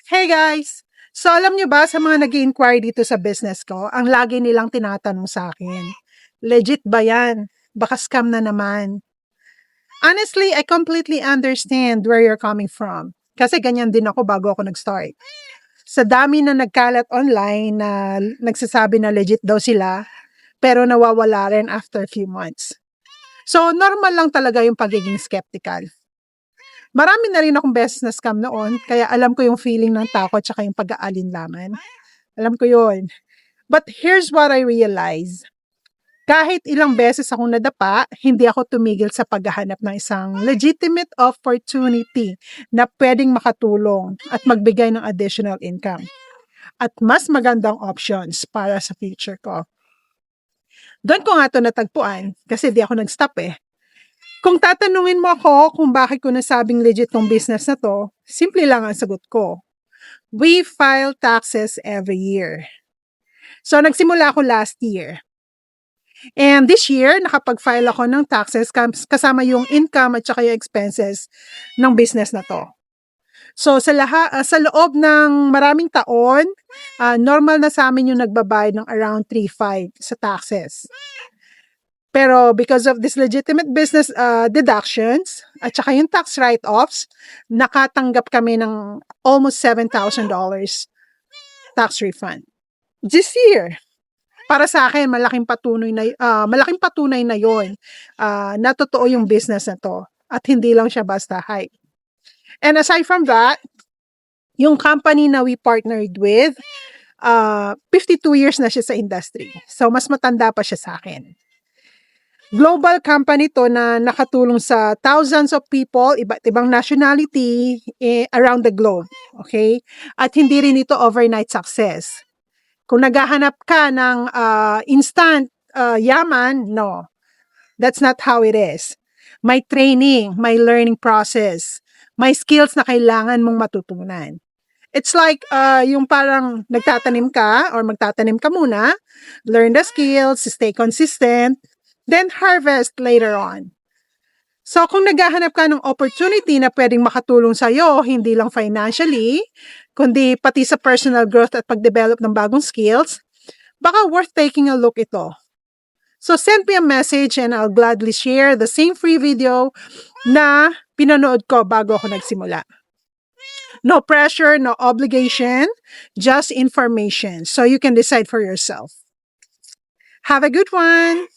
Hey guys! So alam nyo ba sa mga nag-inquire dito sa business ko, ang lagi nilang tinatanong sa akin, legit ba yan? Baka scam na naman. Honestly, I completely understand where you're coming from. Kasi ganyan din ako bago ako nag-start. Sa dami na nagkalat online na nagsasabi na legit daw sila, pero nawawala rin after a few months. So normal lang talaga yung pagiging skeptical. Marami na rin akong beses na scam noon, kaya alam ko yung feeling ng takot tsaka yung pag-aalinlangan. Alam ko yun. But here's what I realize. Kahit ilang beses akong nadapa, hindi ako tumigil sa paghahanap ng isang legitimate opportunity na pwedeng makatulong at magbigay ng additional income. At mas magandang options para sa future ko. Doon ko nga ito natagpuan kasi di ako nag-stop eh. Kung tatanungin mo ako kung bakit ko nasabing legit tong business na to, simple lang ang sagot ko. We file taxes every year. So, nagsimula ako last year. And this year, nakapag-file ako ng taxes kasama yung income at saka yung expenses ng business na to. So, sa loob ng maraming taon, normal na sa amin yung nagbabayad ng around 3.5 sa taxes. Pero because of this legitimate business deductions at saka yung tax write-offs, nakatanggap kami ng almost $7,000 tax refund. This year, para sa akin, malaking patunay na yon na totoo yung business na to at hindi lang siya basta hype. And aside from that, yung company na we partnered with, 52 years na siya sa industry. So, mas matanda pa siya sa akin. Global company to na nakatulong sa thousands of people, iba't ibang nationality around the globe. Okay? At hindi rin ito overnight success. Kung naghahanap ka ng instant yaman, no. That's not how it is. May training, may learning process, may skills na kailangan mong matutunan. It's like yung parang nagtatanim ka or magtatanim ka muna, learn the skills, stay consistent, then harvest later on. So kung naghahanap ka ng opportunity na pwedeng makatulong sa'yo, hindi lang financially, kundi pati sa personal growth at pag-develop ng bagong skills, baka worth taking a look ito. So send me a message and I'll gladly share the same free video na pinanood ko bago ako nagsimula. No pressure, no obligation, just information so you can decide for yourself. Have a good one!